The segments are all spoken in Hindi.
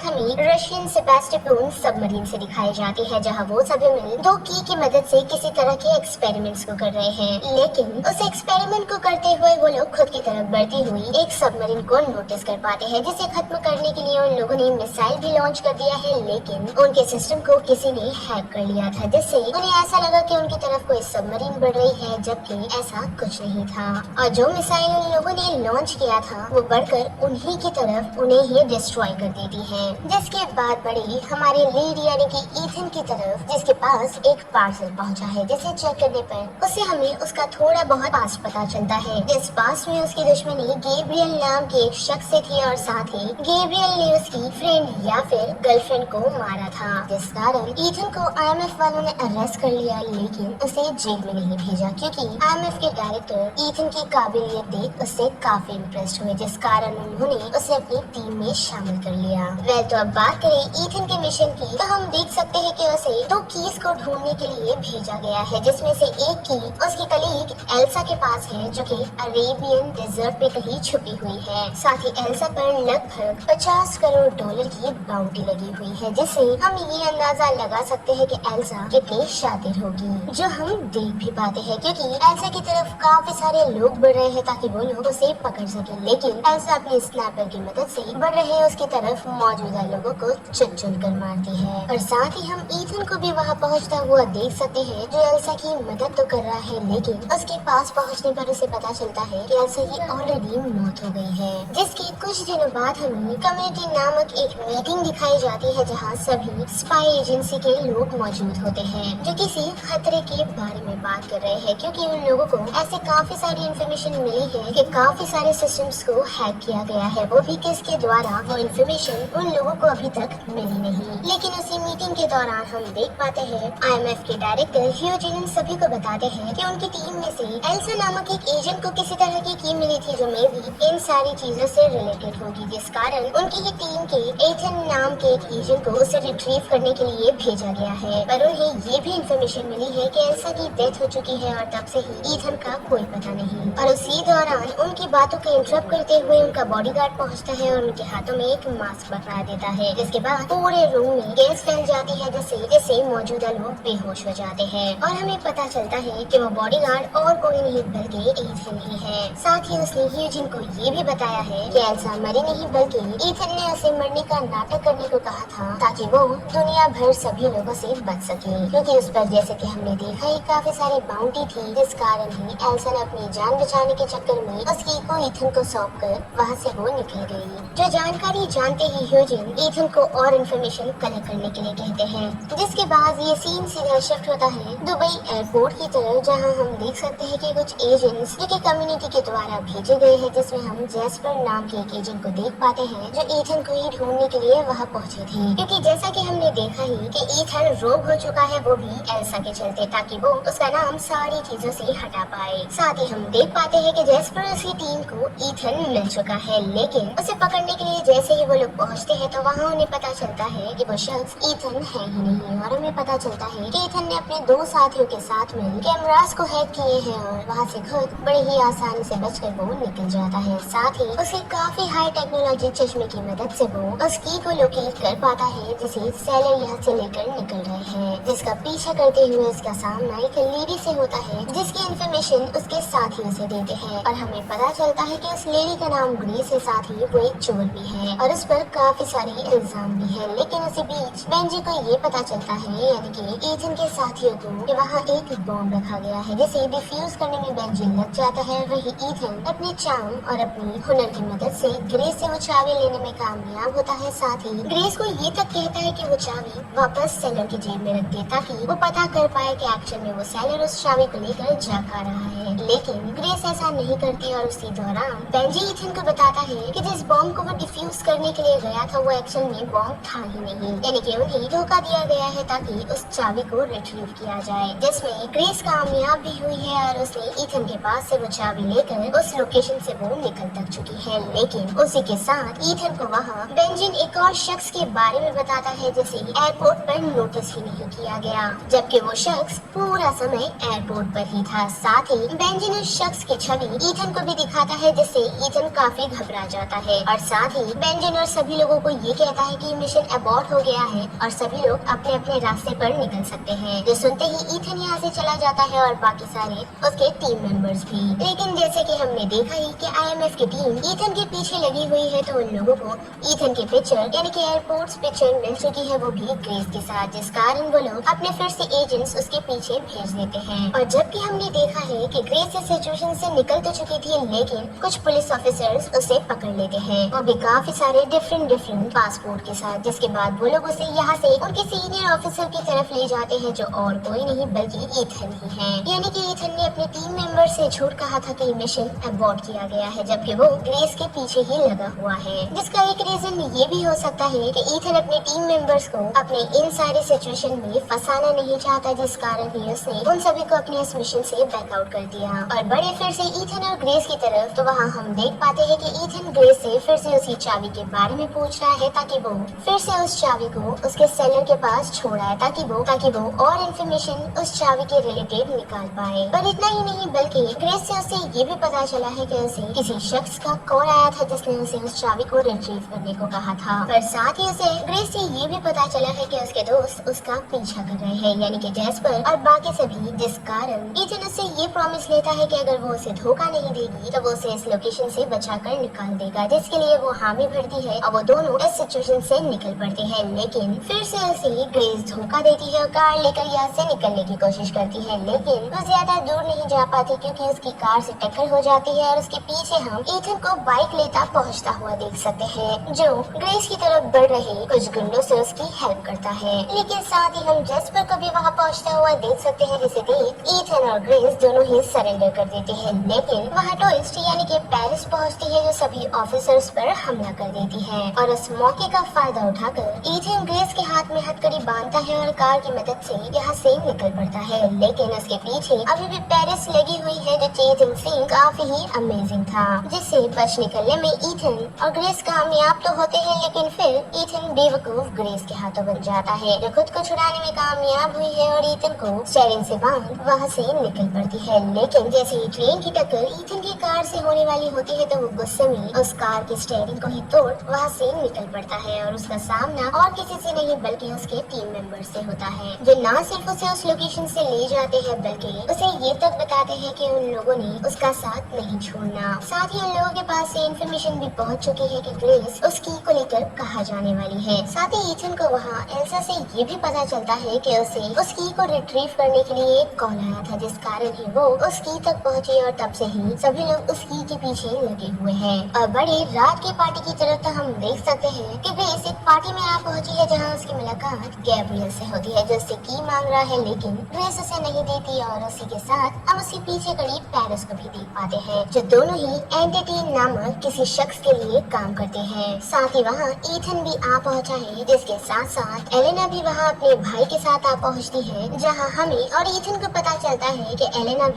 हमें रशियन सेबास्टोपोन सबमरीन से दिखाई जाती है, जहां वो सभी मिल दो की मदद से किसी तरह के एक्सपेरिमेंट्स को कर रहे हैं। लेकिन उस एक्सपेरिमेंट को करते हुए वो लोग खुद की तरफ बढ़ती हुई एक सबमरीन को नोटिस कर पाते हैं, जिसे खत्म करने के लिए उन लोगों ने मिसाइल भी लॉन्च कर दिया है। लेकिन उनके सिस्टम को किसी ने हैक कर लिया था, जिससे उन्हें ऐसा लगा कि उनकी तरफ कोई सबमरीन बढ़ रही है, जबकि ऐसा कुछ नहीं था। और जो मिसाइल उन लोगों ने लॉन्च किया था वो बढ़कर उन्हीं की तरफ उन्हें ही डिस्ट्रॉय कर देती है। जिसके बाद बढ़ी हमारे लीड यानी कि ईथन की तरफ, जिसके पास एक पार्सल पहुंचा है, जिसे चेक करने पर उससे हमें उसका थोड़ा बहुत पास पता चलता है। जिस पास में उसकी दुश्मनी गैब्रियल नाम के एक शख्स से थी, और साथ ही गैब्रियल ने उसकी फ्रेंड या फिर गर्लफ्रेंड को मारा था, जिस कारण ईथन को IMF वालों ने अरेस्ट कर लिया, लेकिन उसे जेल में नहीं भेजा, क्योंकि IMF के डायरेक्टर ईथन की काबिलियत देख उससे काफी इम्प्रेस्ड हुए, जिस कारण उन्होंने उसे अपनी टीम में शामिल कर लिया। तो अब बात करें ईथन के मिशन की, तो हम देख सकते हैं कि उसे दो कीज को ढूंढने के लिए भेजा गया है, जिसमें से एक की उसकी कलीग एल्सा के पास है, जो कि अरेबियन डेजर्ट पे कहीं छुपी हुई है। साथ ही एल्सा पर लगभग 50 करोड़ डॉलर की बाउंटी लगी हुई है, जिससे हम ये अंदाजा लगा सकते हैं कि एल्सा कितनी शातिर होगी, जो हम देख भी पाते हैं, क्योंकि एल्सा की तरफ काफी सारे लोग बढ़ रहे हैं ताकि वो लोग उसे पकड़ सके। लेकिन एल्सा अपने स्नैपर की मदद से बढ़ रहे उसकी तरफ मौजूदा लोगों को चुन चुन कर मारती है। और साथ ही हम ईथन को भी वहां पहुंचता हुआ देख सकते हैं, जो एल्सा की मदद तो कर रहा है, लेकिन उसके पास पहुंचने पर उसे पता चलता है कि एल्सा की ऑलरेडी मौत हो गई है। जिसके कुछ दिनों बाद हमें कम्युनिटी नामक एक मीटिंग दिखाई जाती है, जहाँ सभी स्पाई एजेंसी के लोग मौजूद होते हैं, जो किसी खतरे के बारे में बात कर रहे हैं, क्योंकि उन लोगों को ऐसे काफी सारी इन्फॉर्मेशन मिली है कि काफी सारे सिस्टम्स को हैक किया गया है, वो भी किसके द्वारा, वो इन्फॉर्मेशन उन लोगों को अभी तक मिली नहीं। लेकिन उसी मीटिंग के दौरान हम देख पाते हैं IMF के डायरेक्टर ह्यूजिन सभी को बताते हैं कि उनकी टीम में से एल्सा नामक एक एजेंट को किसी तरह की की मिली थी, जो मे भी इन सारी चीजों से रिलेटेड होगी, जिस कारण उनकी ही टीम के एथन नाम के एक एजेंट को उसे रिट्रीव करने के लिए भेजा गया है। पर उन्हें ये भी इन्फॉर्मेशन मिली है कि एल्सा की डेथ हो चुकी है, और तब से ही ईथन का कोई पता नहीं। और उसी दौरान उनकी बातों को इंटरप्ट करते हुए उनका बॉडीगार्ड पहुंचता है और उनके हाथों में एक मास्क पकड़ा देता है, जिसके बाद पूरे रूम में गैस फैल जाती है, जिससे मौजूदा लोग बेहोश हो जाते हैं। और हमें पता चलता है कि वो बॉडीगार्ड और कोई नहीं बल्कि ईथन ही है। साथ ही उसने ह्यूजिन को ये भी बताया है कि एल्सा मरी नहीं, बल्कि ईथन ने उसे मरने का नाटक करने को कहा था, ताकि वो दुनिया भर सभी लोगों से बच सके, क्योंकि उस पर जैसे कि हमने देखा ही काफी सारी बाउंटी थी, जिस कारण ही एल्सा ने अपनी जान बचाने के चक्कर में उसकी को ईथन को सौंप कर वहाँ से वो निकल गई। जो जानकारी जानते ही ह्यूजिन ईथन को और इन्फॉर्मेशन कलेक्ट करने के लिए कहते हैं, जिसके बाद ये सीन सीधा शिफ्ट होता है दुबई एयरपोर्ट की तरफ, जहां हम देख सकते हैं कि कुछ एजेंट्स जो कि कम्युनिटी के द्वारा भेजे गए हैं, जिसमें हम जैस्पर नाम के एक एजेंट को देख पाते हैं, जो ईथन को ही ढूंढने के लिए वहां पहुंचे थे, क्योंकि जैसा कि हमने देखा ही कि ईथन रोग हो चुका है, वो भी एल्सा के चलते, ताकि वो उसका नाम सारी चीजों से हटा पाए। साथ ही हम देख पाते हैं कि जैस्पर उसकी टीम को ईथन मिल चुका है, लेकिन उसे पकड़ने के लिए जैसे ही वो लोग पहुंचते हैं, तो वहाँ उन्हें पता चलता है कि वो शख्स ईथन है ही नहीं। और हमें पता चलता है कि ईथन ने अपने दो साथियों के साथ मिल कैमरास को हैक किए हैं, और वहाँ से खुद बड़े ही आसानी से बचकर वो निकल जाता है। साथ ही उसकी काफी हाई टेक्नोलॉजी चश्मे की मदद से वो उस की को लोकेट कर पाता है, जिसे सेलर यहाँ से लेकर निकल रहे हैं, जिसका पीछा करते हुए उसका सामना एक लेडी से होता है, जिसकी इन्फॉर्मेशन उसके साथियों से देते हैं। और हमें पता चलता है कि उस लेडी का नाम ग्रेस है, साथ ही वो एक चोर भी है, और उस पर काफी सारे इल्जाम भी है। लेकिन उसी बीच बेंजी को ये पता चलता है, यानी कि ईथन के साथियों को, कि वहाँ एक बॉम्ब रखा गया है, जिसे डिफ्यूज करने में बेंजी लग जाता है। वही ईथन अपने चार्म और अपनी हुनर की मदद से ग्रेस से वो चाबी लेने में कामयाब होता है। साथ ही ग्रेस को ये तक कहता है कि वो चाबी वापस सेलर की जेब में रख दे, ताकि वो पता कर पाए कि एक्शन में वो सेलर उस चाबी को लेकर जा रहा है। लेकिन ग्रेस ऐसा नहीं करती, और उसी दौरान बेंजी ईथन को बताता है कि जिस बॉम्ब को वो डिफ्यूज करने के लिए गया था, वो एक्शन में बॉम्ब था ही नहीं, यानी कि उन्हें धोखा दिया गया है ताकि उस चाबी को रिट्रीव किया जाए, जिसमें ग्रेस कामयाब भी हुई है, और उसने ईथन के पास से वो चाबी लेकर उस लोकेशन से वो निकल तक चुकी है। लेकिन उसी के साथ ईथन को वहाँ बेंजिन एक और शख्स के बारे में बताता है, जिसे एयरपोर्ट पर नोटिस ही नहीं किया गया, जबकि वो शख्स पूरा समय एयरपोर्ट पर ही था। साथ ही बेंजिन उस शख्स की छवि ईथन को भी दिखाता है, जिससे ईथन काफी घबरा जाता है। और साथ ही बेंजिन और सभी लोगों को ये कहता है कि मिशन अबॉर्ट हो गया है और सभी लोग अपने अपने रास्ते पर निकल सकते हैं। जो सुनते ही ईथन यहाँ से चला जाता है और बाकी सारे उसके टीम मेंबर्स भी। लेकिन जैसे कि हमने देखा ही कि IMF की टीम ईथन के पीछे लगी हुई है, तो उन लोगों को ईथन की पिक्चर यानी कि एयरपोर्ट पिक्चर मिल चुकी है, वो भी ग्रेस के साथ, जिस कारण वो लोग अपने फिर से एजेंट्स उसके पीछे भेज देते हैं। और जबकि हमने देखा है कि ग्रेस इस सिचुएशन से निकल तो चुकी थी, लेकिन कुछ पुलिस ऑफिसर्स उसे पकड़ लेते हैं, वो भी काफी सारे डिफरेंट पासपोर्ट के साथ, जिसके बाद वो लोग उसे यहाँ से उनके सीनियर ऑफिसर की तरफ ले जाते हैं, जो और कोई नहीं बल्कि ईथन ही है। यानी कि ईथन ने अपने टीम मेंबर से झूठ कहा था कि मिशन अबॉर्ट किया गया है, जबकि वो ग्रेस के पीछे ही लगा हुआ है। जिसका एक रीजन ये भी हो सकता है कि ईथन अपने टीम मेंबर्स को अपने इन सारे सिचुएशन में फंसाना नहीं चाहता, जिस कारण ही उसने उन सभी को अपने इस मिशन से बैकआउट कर दिया। और बड़े फिर से ईथन और ग्रेस की तरफ, तो वहाँ हम देख पाते हैं कि ईथन ग्रेस से फिर से उसी चाबी के बारे में पूछ रहा है, ताकि वो फिर से उस चाबी को उसके सेलर के पास छोड़ा है, ताकि वो और इन्फॉर्मेशन उस चाबी के रिलेटेड निकाल पाए। पर इतना ही नहीं, बल्कि ग्रेस से उसे ये भी पता चला है कि उसे किसी शख्स का कॉल आया था, जिसने उसे उस चाबी को रिट्रीव करने को कहा था। पर साथ ही उसे ग्रेस से ये भी पता चला है कि उसके दोस्त उसका पीछा कर रहे हैं, यानी कि जैस्पर और बाकी सभी, जिस कारण ईथन उससे ये प्रॉमिस लेता है कि अगर वो उसे धोखा नहीं देगी तो वो उसे इस लोकेशन से बचाकर निकाल देगा, जिसके लिए वो हामी भरती है और वो दोनों इस सिचुएशन से निकल पड़ते हैं। लेकिन फिर से उसे ग्रेस धोखा देती है और कार लेकर यहाँ से निकलने की कोशिश करती है, लेकिन वो ज्यादा दूर नहीं जा पाती क्योंकि उसकी कार से टक्कर हो जाती है और उसके पीछे हम ईथन को बाइक लेता पहुँचता हुआ देख सकते हैं, जो ग्रेस की तरफ बढ़ रहे कुछ गुंडों से उसकी हेल्प करता है। लेकिन साथ ही हम जेस्पर को भी वहाँ पहुँचता हुआ देख सकते हैं, जिसे देख ईथन और ग्रेस दोनों ही सरेंडर कर देते हैं। लेकिन वहाँ टूरिस्ट यानी कि पेरिस पहुँचती है, जो सभी ऑफिसर्स पर हमला कर देती है और उस मौके का फायदा उठाकर ईथन ग्रेस के हाथ में हथकड़ी बांधता है और कार की मदद से यहाँ से निकल पड़ता है। लेकिन उसके पीछे अभी भी पेरिस लगी हुई है, जो चेजिंग सीन काफी ही अमेजिंग था, जिससे बच निकलने में ईथन और ग्रेस कामयाब तो होते हैं, लेकिन फिर ईथन बेवकूफ ग्रेस के हाथों बन जाता है, जो खुद को छुड़ाने में कामयाब हुई है और ईथन को स्टीयरिंग से बांध वहाँ से निकल पड़ती है। लेकिन जैसे ही ट्रेन की टक्कर ईथन की कार से होने वाली होती है, तो वो गुस्से में उस कार की स्टीयरिंग को ही तोड़ वहाँ से निकल पड़ता है और उसका सामना और किसी से नहीं बल्कि उसके टीम मेंबर से होता है, जो न सिर्फ उसे उस लोकेशन से ले जाते हैं बल्कि उसे ये तक बताते हैं कि उन लोगों ने उसका साथ नहीं छोड़ना। साथ ही उन लोगों के पास से इन्फॉर्मेशन भी पहुंच चुकी है कि ग्रेस उस की को लेकर कहाँ जाने वाली है। साथ ही ईथन को वहाँ एल्सा से ये भी पता चलता है कि उसे उस की को रिट्रीव करने के लिए एक कॉल आया था, जिस कारण ही वो उस की तक पहुँची और तब से ही सभी लोग उस की के पीछे लगे हुए हैं। और बड़ी रात की पार्टी की तरफ तो हम देख सकते हैं कि ग्रेस एक पार्टी में आ पहुंची है, जहां उसकी मुलाकात गैब्रियल से होती है, जो उससे की मांग रहा है, लेकिन ग्रेस उसे नहीं देती और उसी के साथ हम उसके पीछे खड़ी पेरिस को भी देख पाते हैं, जो दोनों ही एंटिटी नामक किसी शख्स के लिए काम करते हैं। साथ ही वहाँ ईथन भी आ पहुंचा है, जिसके साथ साथ एलेना भी वहाँ अपने भाई के साथ आ पहुंचती है, जहाँ हमें और ईथन को पता चलता है कि एलेना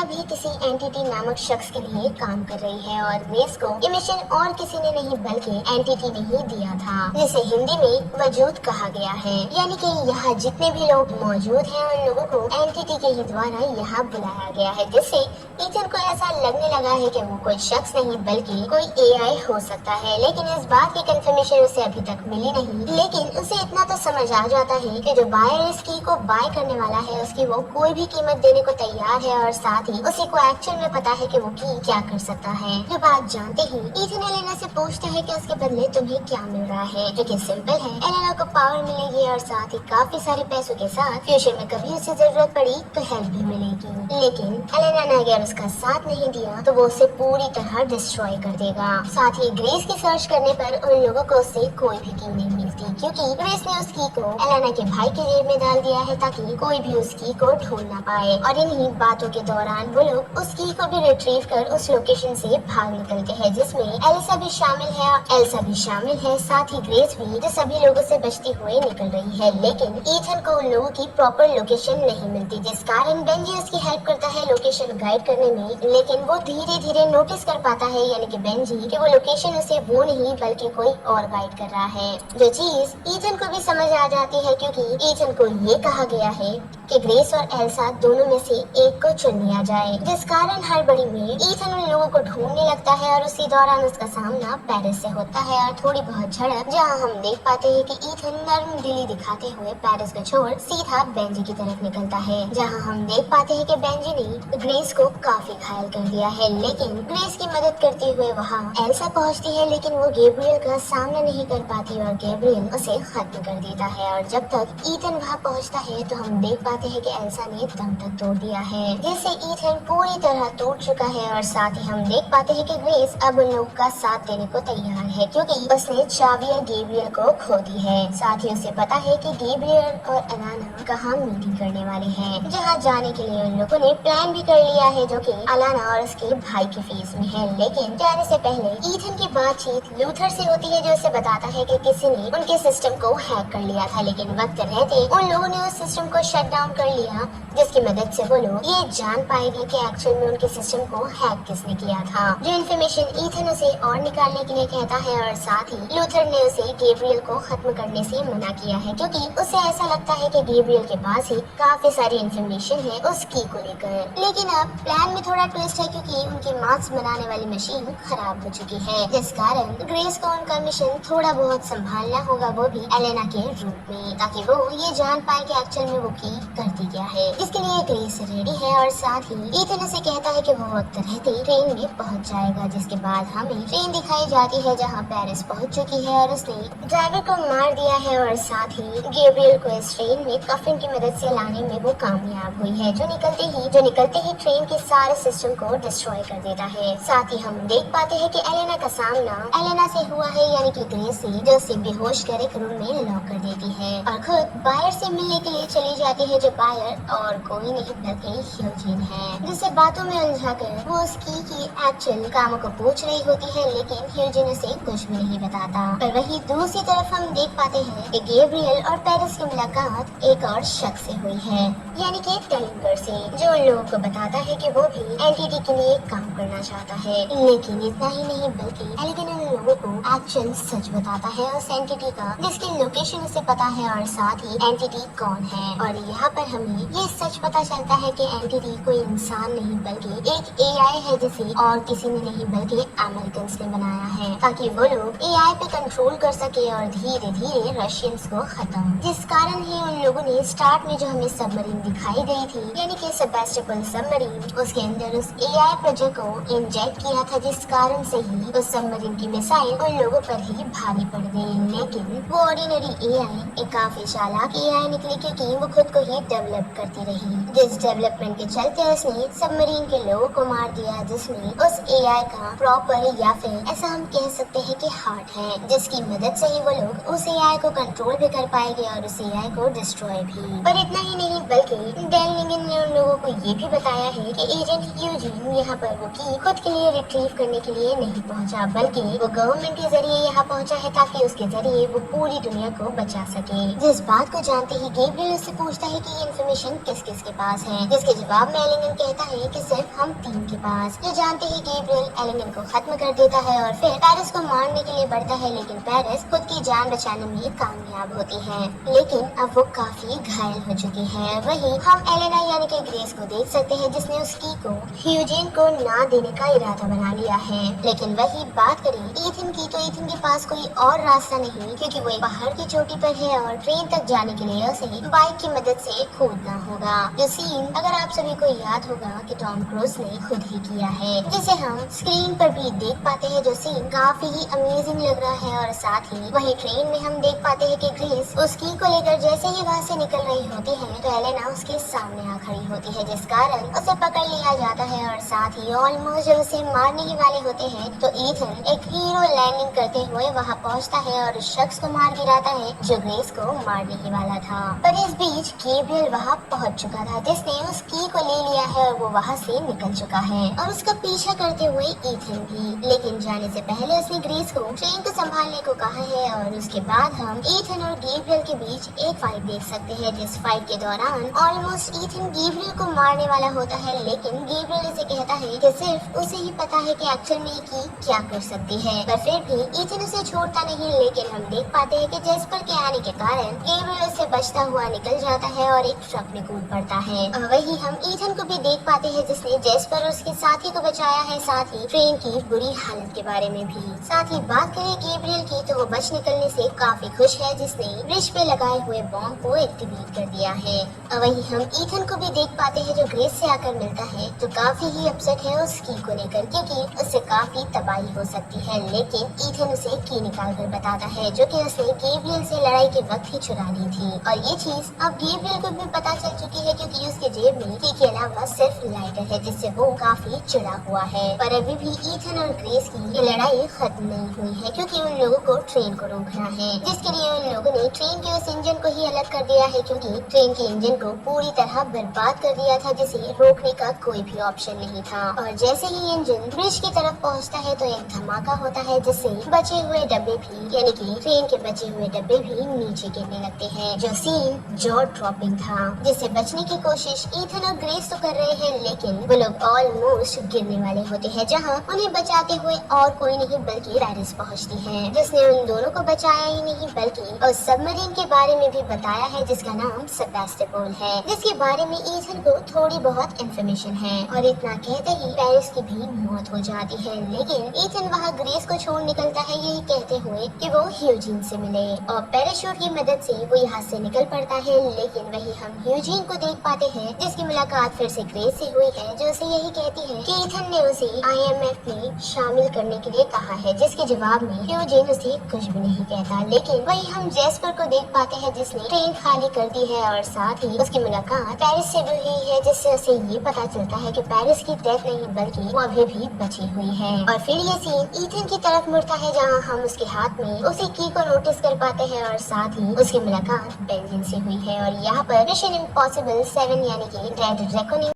भी किसी एंटिटी नामक शख्स के लिए काम कर रही है और ग्रेस को ये मिशन और किसी ने नहीं बल्कि एंटिटी ने ही दिया था, जिसे हिंदी में वजूद कहा गया है। यानी कि यहाँ जितने भी लोग मौजूद हैं उन लोगों को एंटिटी के ही द्वारा यहाँ बुलाया गया है, जिससे ईथन को ऐसा लगने लगा है कि वो कोई शख्स नहीं बल्कि कोई AI हो सकता है। लेकिन इस बात की कंफर्मेशन उसे अभी तक मिली नहीं, लेकिन उसे इतना तो समझ आ जाता है कि जो बायर इस की को बाय करने वाला है उसकी वो कोई भी कीमत देने को तैयार है और साथ ही उसी को एक्चुअल में पता है कि वो की क्या कर सकता है। जो बात जानते ही ईथन एलेना से पूछता है कि उसके बदले तुम्हें क्या मिल रहा है, जो कि सिंपल है, एलेना को पावर मिलेगी और साथ ही काफी सारे पैसों के साथ फ्यूचर में कभी उसे जरूरत पड़ी तो हेल्प भी मिलेगी। लेकिन एलेना ने अगर उसका साथ नहीं दिया तो वो उसे पूरी तरह डिस्ट्रॉय कर देगा। साथ ही ग्रेस की सर्च करने पर उन लोगों को उससे कोई भी की नहीं मिलती, क्योंकि ग्रेस ने उस की को एलेना के भाई के जेब में डाल दिया है ताकि कोई भी उस की को ढूंढ ना पाए। और इन्हीं बातों के दौरान वो लोग उस की को भी रिट्रीव कर उस लोकेशन से भाग निकलते हैं, जिसमें एल्सा भी शामिल है, साथ ही ग्रेस भी, जो सभी लोगों से बचती हुई निकल रही है। लेकिन ईथन को उन लोगों की प्रॉपर लोकेशन नहीं मिलती, जिस कारण बेंजी उसकी हेल्प करता है लोकेशन गाइड करने करने में, लेकिन वो धीरे धीरे नोटिस कर पाता है यानी कि बेंजी कि वो लोकेशन उसे वो नहीं बल्कि कोई और गाइड कर रहा है। जो चीज ईथन को भी समझ आ जाती है क्योंकि ईथन को ये कहा गया है कि ग्रेस और एल्सा दोनों में से एक को चुन लिया जाए, जिस कारण हड़बड़ी में ईथन उन लोगों को ढूंढने लगता है और उसी दौरान उसका सामना पेरिस से होता है और थोड़ी बहुत झड़प, जहां हम देख पाते हैं कि ईथन नर्म दिली दिखाते हुए पेरिस को छोड़ सीधा बेंजी की तरफ निकलता है, जहां हम देख पाते हैं कि बेंजी ने ग्रेस को काफी घायल कर दिया है, लेकिन ग्रेस की मदद करते हुए वहां एल्सा पहुंचती है, लेकिन वो गैब्रियल का सामना नहीं कर पाती और गैब्रियल उसे खत्म कर देता है। और जब तक ईथन वहां पहुंचता है तो हम देख पाते हैं कि एल्सा ने दम तक तोड़ दिया है, जिससे ईथन पूरी तरह टूट चुका है। और साथ ही हम देख पाते हैं कि ग्रेस अब उन लोगों का साथ देने को तैयार है क्योंकि उसने चावी और गैब्रियल को खो दी है। साथ ही उसे पता है कि गैब्रियल और अलाना कहाँ मीटिंग करने वाले हैं, जहाँ जाने के लिए उन लोगों ने प्लान भी कर लिया है, जो कि अलाना और उसके भाई के फेस में है। लेकिन जाने से पहले ईथन की बातचीत लूथर से होती है, जो उसे बताता है कि किसी ने उनके सिस्टम को हैक कर लिया था, लेकिन वक्त रहते उन लोगों ने उस सिस्टम को शट डाउन कर लिया, जिसकी मदद से वो लोग ये जान पाएंगे कि एक्चुअल में उनके सिस्टम को हैक किसने किया था। जो इन्फॉर्मेशन ईथन उसे और निकालने के लिए कहता है, और साथ ही लूथर ने उसे गैब्रियल को खत्म करने से मना किया है क्योंकि उसे ऐसा लगता है कि गैब्रियल के पास ही काफी सारी इन्फॉर्मेशन है उस की को लेकर। लेकिन अब प्लान में थोड़ा ट्विस्ट है क्योंकि उनकी मास्क बनाने वाली मशीन खराब हो चुकी है, जिस कारण ग्रेस को उनका मिशन थोड़ा बहुत संभालना होगा, वो भी एलेना के रूप में, ताकि वो ये जान पाए कि एक्चुअल में वो की करती क्या है। इसके लिए ग्रेस रेडी है और साथ ही ईथन उसे कहता है कि वो वक्त रहते ही ट्रेन में पहुंच जाएगा, जिसके बाद हमें ट्रेन दिखाई जाती है जहां पेरिस पहुंच चुकी है और उसने ड्राइवर को मार दिया है, और साथ ही गैब्रियल को इस ट्रेन में कफिन की मदद से लाने में वो कामयाब हुई है, जो निकलते ही ट्रेन के सारे सिस्टम को डिस्ट्रॉय कर देता है। साथ ही हम देख पाते हैं कि एलेना का सामना एलेना से हुआ है, यानी कि ग्रेस से, जो उसे बेहोश कर एक रूम में लॉक कर देती है और खुद बायर से मिलने के लिए चली जाती है, जो बायर और कोई नहीं बल्कि ह्यूजिन है, जिसे बातों में उलझाकर वो उसकी एक्चुअल कामों को पूछ रही होती है, लेकिन ह्यूजिन उसे कुछ भी नहीं बताता। पर वही दूसरी तरफ हम देख पाते हैं कि गैब्रियल और पेरिस की मुलाकात एक और शख्स से हुई है, यानी कि टेलिंगर से, जो उन लोगों को बताता है कि वो भी एंटिटी के लिए काम करना चाहता है। लेकिन इतना ही नहीं बल्कि एलिगन उन लोगों को एक्चुअल सच बताता है उस एंटिटी का, जिसकी लोकेशन उसे पता है और साथ ही एंटिटी कौन है। और यहाँ पर हमें ये सच पता चलता है कि एंटिटी कोई इंसान नहीं बल्कि एक एआई है, जिसे और किसी ने नहीं बल्कि अमेरिकन ने बनाया है, ताकि वो लोग एआई पे कंट्रोल कर सके और धीरे धीरे रशियंस को खत्म। जिस कारण ही उन लोगों ने स्टार्ट में जो हमें सबमरीन दिखाई गई थी, यानी कि सेबास्टोपोल सबमरीन, उसके अंदर उस एआई प्रोजेक्ट को इंजेक्ट किया था, जिस कारण से ही उस सबमरीन की मिसाइल उन लोगों पर ही भारी पड़ गई। लेकिन वो ऑर्डिनरी एआई एक काफी चालाक एआई निकली, क्योंकि वो खुद को ही डेवलप करती रही, जिस डेवलपमेंट के चलते उसने सबमरीन के लोगों को मार दिया, जिसमें उस एआई का प्रॉपर या फिर ऐसा हम कह सकते हैं कि हार्ट है, जिसकी मदद से ही वो लोग उस एआई को कंट्रोल भी कर पाएंगे और उस एआई को डिस्ट्रॉय भी। पर इतना ही नहीं बल्कि डेल निगन ने उन लोगों को ये भी बताया है कि एजेंट ह्यूजिन यहाँ पर वो की खुद के लिए रिट्रीव करने के लिए नहीं पहुँचा, बल्कि वो गवर्नमेंट के जरिए यहाँ पहुँचा है, ताकि उसके जरिए वो पूरी दुनिया को बचा सके। जिस बात को जानते ही गैब्रियल उससे पूछता है कि ये इन्फॉर्मेशन किस किस के पास है, जिसके जवाब में एलिंगन कहता है कि सिर्फ हम 3 के पास। जो जानते ही गैब्रियल एलिंगन को खत्म कर देता है और फिर पेरिस को मारने के लिए बढ़ता है, लेकिन पेरिस खुद की जान बचाने में कामयाब होती है, लेकिन अब वो काफी घायल हो चुकी है। वही हम एलेना यानी कि ग्रेस को देख सकते हैं, जिसने उस की को ह्यूजिन को ना देने का इरादा बना लिया है। लेकिन वही बात करें ईथन की, तो ईथन के पास कोई और रास्ता नहीं, क्योंकि वो एक पहाड़ की चोटी पर है और ट्रेन तक जाने के लिए उसे बाइक की मदद से कूदना होगा। जो सीन अगर आप सभी को याद होगा कि टॉम क्रूज ने खुद ही किया है, जिसे हम स्क्रीन पर भी देख पाते हैं। जो सीन काफी ही अमेजिंग लग रहा है और साथ ही वही ट्रेन में हम देख पाते हैं कि ग्रेस उस की को लेकर जैसे ही वहाँ से निकल रही होती है, तो एलेना उसके सामने आ खड़ी होती है, जिस कारण उसे पकड़ लिया जाता है। और साथ ही ऑलमोस्ट जब उसे मारने ही वाले होते हैं, तो ईथन एक हीरो लैंडिंग करते हुए वहाँ पहुँचता है और उस शख्स को मार गिराता है जो ग्रेस को मारने ही वाला था। पर इस बीच गैब्रियल वहाँ पहुँच चुका था, था जिसने उस की को ले लिया है और वो वहाँ से निकल चुका है और उसका पीछा करते हुए ईथन भी। लेकिन जाने से पहले उसने ग्रेस को ट्रेन को संभालने को कहा है और उसके बाद हम ईथन और गैब्रियल के बीच एक फाइट देख सकते हैं, जिस फाइट के दौरान ऑलमोस्ट ईथन गैब्रियल को मारने वाला होता है, लेकिन गैब्रियल उसे कहता है कि सिर्फ उसे ही पता है कि एक्चुअल में की क्या कर सकती है। पर फिर भी ईथन उसे छोड़ता नहीं, लेकिन हम देख पाते हैं कि जेस्पर के आने के कारण गैब्रियल उससे बचता हुआ निकल जाता है और एक ट्रक में कूद पड़ता है। वही हम ईथन को भी देख पाते हैं जिसने जेस्पर और उसके साथी को बचाया है, साथ ही ट्रेन की बुरी हालत के बारे में भी। साथ ही बात करें गैब्रियल की तो वो बच निकलने से काफी खुश है, जिसने ब्रिज पे लगाए हुए बॉम्ब को एक्टिवेट कर दिया है। वही हम ईथन को भी देख पाते हैं जो ग्रेस से आकर मिलता है तो काफी ही अपसेट है उस की को लेकर, क्योंकि उससे काफी तबाही हो सकती है। लेकिन ईथन उसे की निकाल कर बताता है जो कि उसने गैब्रियल से लड़ाई के वक्त ही चुरा ली थी, और ये चीज अब गैब्रियल को भी पता चल चुकी है क्योंकि उसके जेब में की के अलावा सिर्फ लाइटर है जिससे वो काफी चिढ़ा हुआ है। पर अभी भी ईथन और ग्रेस की ये लड़ाई खत्म नहीं हुई है, क्योंकि उन लोगों को ट्रेन को रोकना है, जिसके लिए उन लोगों ने ट्रेन के उस इंजन को ही अलग कर दिया है, क्योंकि ट्रेन के इंजन को पूरी तरह बर्बाद कर दिया था, जिसे रोकने का कोई भी ऑप्शन नहीं था। और जैसे ही इंजन ब्रिज की तरफ पहुंचता है तो एक धमाका होता है, जिससे बचे हुए डब्बे भी यानी कि ट्रेन के बचे हुए डब्बे भी नीचे गिरने लगते हैं, जो सीन जॉ ड्रॉपिंग था, जिससे बचने की कोशिश ईथन और ग्रेस तो कर रहे हैं, लेकिन वो लोग ऑलमोस्ट गिरने वाले होते हैं, जहां उन्हें बचाते हुए और कोई नहीं बल्कि पैरिस पहुंचती है, जिसने उन दोनों को बचाया ही नहीं बल्कि उस सबमरीन के बारे में भी बताया है जिसका नाम सेबास्टोपोल है, जिसके बारे में ईथन को थोड़ी बहुत इन्फॉर्मेशन है। और इतना कहते ही पैरिस की भी मौत हो जाती है, लेकिन ईथन वहाँ ग्रेस को छोड़ निकलता है यही कहते हुए कि वो ह्यूजीन से मिले, और पैराशूट की मदद से वो यहाँ से निकल पड़ता है। लेकिन वही हम ह्यूजीन को देख पाते हैं जिसकी मुलाकात फिर से ग्रेस से हुई है, जो उसे यही कहती है कि ईथन ने उसे IMF में शामिल करने के लिए कहा है, जिसके जवाब में ह्यूजीन उसे कुछ भी नहीं कहता। लेकिन वही हम जेस्पर को देख पाते हैं जिसने ट्रेन खाली कर दी है, और साथ ही उसकी मुलाकात पैरिस से भी हुई है, जिससे उसे ये पता चलता है कि पैरिस की डेथ नहीं बल्कि वो अभी भी बची हुई है। और फिर ये सीन ईथन की तरफ मुड़ता है, जहाँ हम उसके हाथ में उसी की को नोटिस कर पाते हैं, और साथ ही उसकी मुलाकात बेंजिन से हुई है। और यहाँ पर मिशन इम्पॉसिबल 7 यानी कि डेड रेकनिंग